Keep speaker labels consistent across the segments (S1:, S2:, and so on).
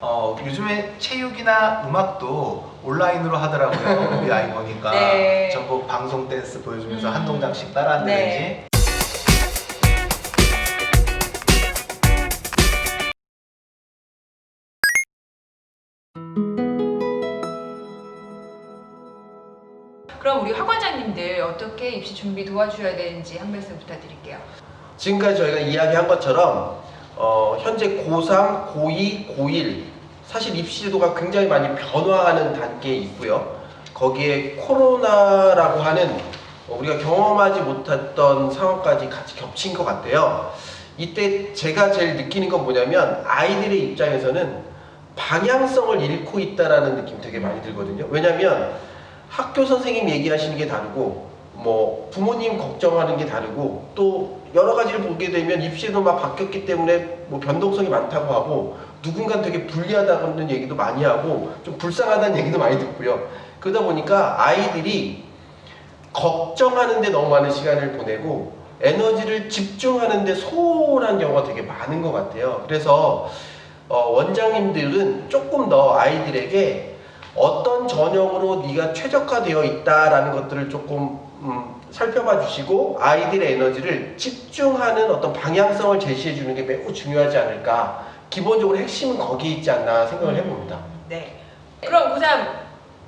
S1: 요즘에 체육이나 음악도 온라인으로 하더라고요. 우리 아이 보니까
S2: 네.
S1: 전부 방송 댄스 보여주면서 한 동작씩 따라한다든지.
S2: 네. 그럼 우리 학원장님들 어떻게 입시 준비 도와주셔야 되는지 한 말씀 부탁드릴게요.
S3: 지금까지 저희가 이야기한 것처럼 현재 고3, 고2, 고1 사실 입시 제도가 굉장히 많이 변화하는 단계에 있고요. 거기에 코로나라고 하는 우리가 경험하지 못했던 상황까지 같이 겹친 것 같아요. 이때 제가 제일 느끼는 건 뭐냐면 아이들의 입장에서는 방향성을 잃고 있다는 느낌이 되게 많이 들거든요. 왜냐면 학교 선생님 얘기하시는 게 다르고 뭐 부모님 걱정하는 게 다르고 또 여러 가지를 보게 되면 입시도 막 바뀌었기 때문에 뭐 변동성이 많다고 하고 누군가는 되게 불리하다는 얘기도 많이 하고 좀 불쌍하다는 얘기도 많이 듣고요. 그러다 보니까 아이들이 걱정하는 데 너무 많은 시간을 보내고 에너지를 집중하는 데 소홀한 경우가 되게 많은 것 같아요. 그래서 원장님들은 조금 더 아이들에게 어떤 전형으로 네가 최적화되어 있다라는 것들을 조금 살펴봐 주시고 아이들의 에너지를 집중하는 어떤 방향성을 제시해 주는 게 매우 중요하지 않을까. 기본적으로 핵심은 거기에 있지 않나 생각을 해봅니다.
S2: 네. 그럼 고3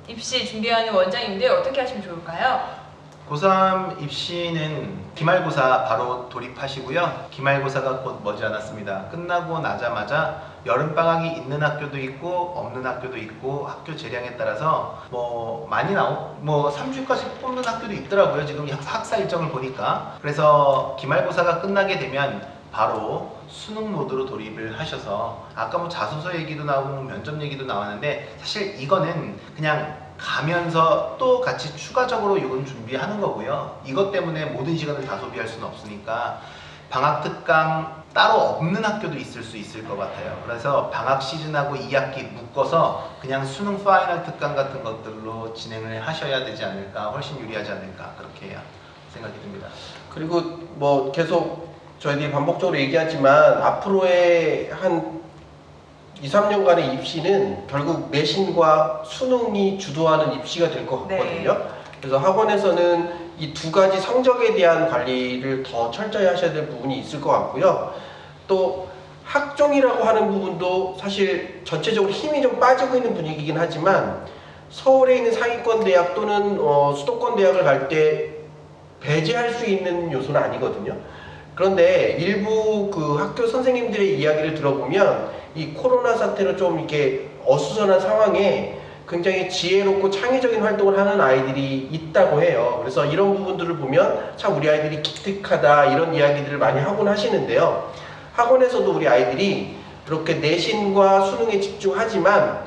S2: 입시 준비하는 원장님들 어떻게 하시면 좋을까요?
S1: 고3 입시는 기말고사 바로 돌입하시고요. 기말고사가 곧 머지않았습니다. 끝나고 나자마자 여름방학이 있는 학교도 있고 없는 학교도 있고 학교 재량에 따라서 뭐 많이 3주까지 뽑는 학교도 있더라고요. 지금 학사 일정을 보니까. 그래서 기말고사가 끝나게 되면 바로 수능 모드로 돌입을 하셔서 아까 뭐 자소서 얘기도 나오고 면접 얘기도 나왔는데 사실 이거는 그냥 가면서 또 같이 추가적으로 이건 준비하는 거고요. 이것 때문에 모든 시간을 다 소비할 수는 없으니까 방학 특강 따로 없는 학교도 있을 수 있을 것 같아요. 그래서 방학 시즌하고 2학기 묶어서 그냥 수능 파이널 특강 같은 것들로 진행을 하셔야 되지 않을까, 훨씬 유리하지 않을까 그렇게 생각이 듭니다.
S3: 그리고 뭐 계속 저희들이 반복적으로 얘기하지만 앞으로의 한 2, 3년간의 입시는 결국 내신과 수능이 주도하는 입시가 될 것 같거든요.
S2: 네.
S3: 그래서 학원에서는 이 두 가지 성적에 대한 관리를 더 철저히 하셔야 될 부분이 있을 것 같고요. 또 학종이라고 하는 부분도 사실 전체적으로 힘이 좀 빠지고 있는 분위기이긴 하지만 서울에 있는 상위권 대학 또는 수도권 대학을 갈 때 배제할 수 있는 요소는 아니거든요. 그런데 일부 그 학교 선생님들의 이야기를 들어보면 이 코로나 사태로 좀 이렇게 어수선한 상황에 굉장히 지혜롭고 창의적인 활동을 하는 아이들이 있다고 해요. 그래서 이런 부분들을 보면 참 우리 아이들이 기특하다 이런 이야기들을 많이 하곤 하시는데요. 학원에서도 우리 아이들이 이렇게 내신과 수능에 집중하지만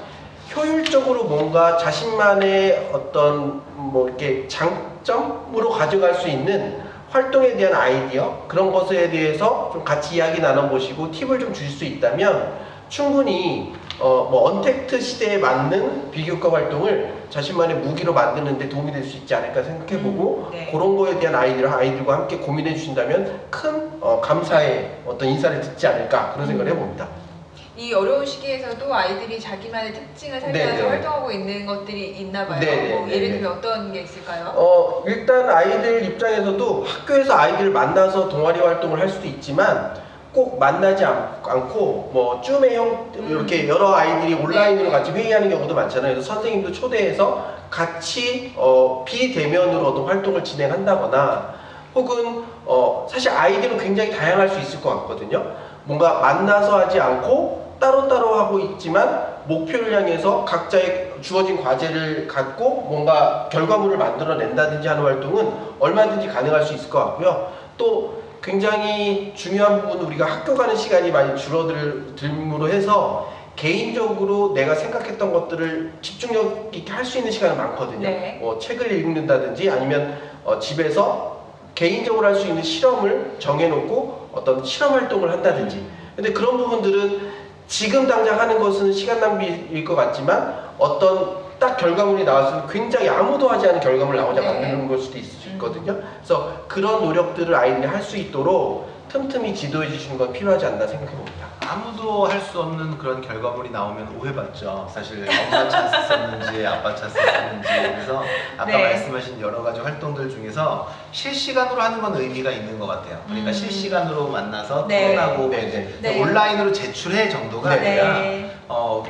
S3: 효율적으로 뭔가 자신만의 어떤 뭐 이렇게 장점으로 가져갈 수 있는 활동에 대한 아이디어 그런 것에 대해서 좀 같이 이야기 나눠보시고 팁을 좀 주실 수 있다면 충분히 뭐 언택트 시대에 맞는 비교과 활동을 자신만의 무기로 만드는 데 도움이 될 수 있지 않을까 생각해보고
S2: 네.
S3: 그런 거에 대한 아이들과 함께 고민해 주신다면 큰 감사의 어떤 인사를 듣지 않을까 그런 생각을 해봅니다.
S2: 이 어려운 시기에서도 아이들이 자기만의 특징을 살려서
S3: 네네.
S2: 활동하고 있는 것들이 있나 봐요.
S3: 네네.
S2: 뭐 예를
S3: 네네.
S2: 들면 어떤 게 있을까요?
S3: 일단 아이들 입장에서도 학교에서 아이들을 만나서 동아리 활동을 할 수도 있지만 꼭 만나지 않고 뭐 줌의 형 이렇게 여러 아이들이 온라인으로 같이 회의하는 경우도 많잖아요. 그래서 선생님도 초대해서 같이 비대면으로 어떤 활동을 진행한다거나 혹은 사실 아이들은 굉장히 다양할 수 있을 것 같거든요. 뭔가 만나서 하지 않고 따로따로 하고 있지만 목표를 향해서 각자의 주어진 과제를 갖고 뭔가 결과물을 만들어낸다든지 하는 활동은 얼마든지 가능할 수 있을 것 같고요. 또 굉장히 중요한 부분은 우리가 학교 가는 시간이 많이 줄어들므로 해서 개인적으로 내가 생각했던 것들을 집중력 있게 할 수 있는 시간이 많거든요.
S2: 네.
S3: 뭐 책을 읽는다든지 아니면 집에서 개인적으로 할 수 있는 실험을 정해놓고 어떤 실험 활동을 한다든지. 근데 그런 부분들은 지금 당장 하는 것은 시간 낭비일 것 같지만 어떤 딱 결과물이 나왔을 때 굉장히 아무도 하지 않은 결과물 나오자
S2: 네.
S3: 만드는 걸 수도 있을 수 있거든요. 그래서 그런 노력들을 아이들이 할 수 있도록 틈틈이 지도해 주시는 건 필요하지 않나 생각해 봅니다.
S1: 아무도 할 수 없는 그런 결과물이 나오면 오해받죠. 사실 엄마 찬스 썼는지 아빠 찬스 썼는지. 그래서 아까
S2: 네.
S1: 말씀하신 여러 가지 활동들 중에서 실시간으로 하는 건 의미가 있는 것 같아요. 그러니까 실시간으로 만나서
S2: 네.
S1: 토론하고
S3: 네,
S1: 이제
S2: 네.
S1: 온라인으로 제출해 정도가
S3: 네.
S1: 아니라
S2: 네.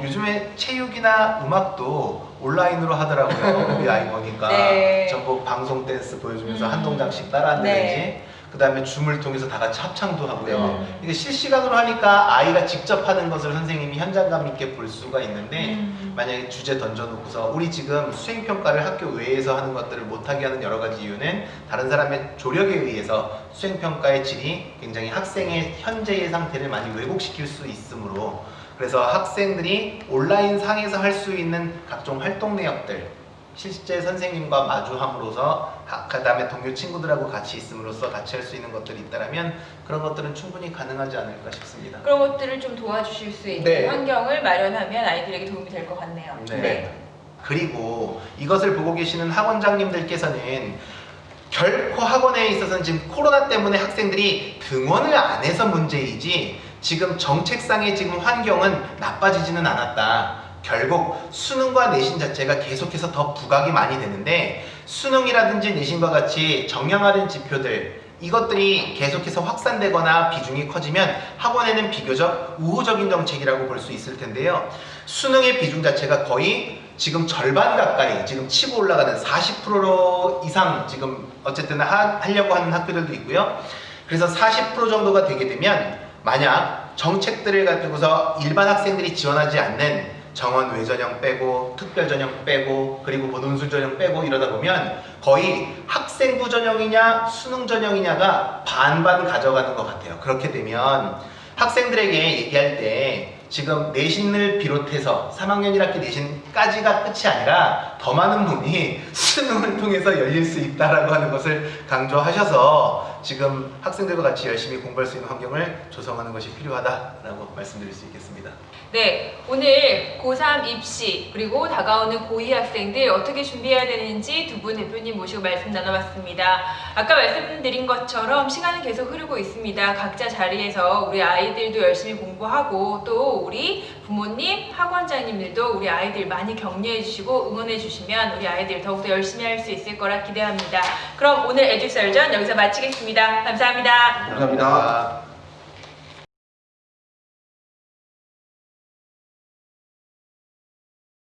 S1: 요즘에 체육이나 음악도 온라인으로 하더라고요. 우리 아이 보니까
S2: 네.
S1: 전부 방송 댄스 보여주면서
S2: 음.
S1: 한 동작씩 따라한다든지
S2: 네.
S1: 그 다음에 줌을 통해서 다 같이 합창도 하고요.
S2: 음.
S1: 이게 실시간으로 하니까 아이가 직접 하는 것을 선생님이 현장감 있게 볼 수가 있는데 만약에 주제 던져놓고서 우리 지금 수행평가를 학교 외에서 하는 것들을 못하게 하는 여러 가지 이유는 다른 사람의 조력에 의해서 수행평가의 질이 굉장히 학생의 현재의 상태를 많이 왜곡시킬 수 있으므로 그래서 학생들이 온라인 상에서 할 수 있는 각종 활동 내역들 실제 선생님과 마주함으로써 그 다음에 동료 친구들하고 같이 있음으로써 같이 할 수 있는 것들이 있다면 그런 것들은 충분히 가능하지 않을까 싶습니다.
S2: 그런 것들을 좀 도와주실 수 있는
S3: 네.
S2: 환경을 마련하면 아이들에게 도움이 될 것 같네요.
S1: 네. 그리고 이것을 보고 계시는 학원장님들께서는 결코 학원에 있어서는 지금 코로나 때문에 학생들이 등원을 안 해서 문제이지 지금 정책상의 지금 환경은 나빠지지는 않았다. 결국 수능과 내신 자체가 계속해서 더 부각이 많이 되는데 수능이라든지 내신과 같이 정량화된 지표들 이것들이 계속해서 확산되거나 비중이 커지면 학원에는 비교적 우호적인 정책이라고 볼 수 있을 텐데요. 수능의 비중 자체가 거의 지금 절반 가까이 지금 치고 올라가는 40% 이상 지금 어쨌든 하려고 하는 학교들도 있고요. 그래서 40% 정도가 되게 되면 만약 정책들을 가지고서 일반 학생들이 지원하지 않는 정원 외전형 빼고 특별 전형 빼고 그리고 본원술 전형 빼고 이러다 보면 거의 학생부 전형이냐 수능 전형이냐가 반반 가져가는 것 같아요. 그렇게 되면 학생들에게 얘기할 때 지금 내신을 비롯해서 3학년 1학기 내신까지가 끝이 아니라 더 많은 문이 수능을 통해서 열릴 수 있다라고 하는 것을 강조하셔서 지금 학생들과 같이 열심히 공부할 수 있는 환경을 조성하는 것이 필요하다라고 말씀드릴 수 있겠습니다.
S2: 네, 오늘 고3 입시 그리고 다가오는 고2 학생들 어떻게 준비해야 되는지 두 분 대표님 모시고 말씀 나눠봤습니다. 아까 말씀드린 것처럼 시간은 계속 흐르고 있습니다. 각자 자리에서 우리 아이들도 열심히 공부하고 또 우리 부모님, 학원장님들도 우리 아이들 많이 격려해 주시고 응원해 주시면 우리 아이들 더욱더 열심히 할 수 있을 거라 기대합니다. 그럼 오늘 에듀썰전 여기서 마치겠습니다. 감사합니다.
S3: 감사합니다.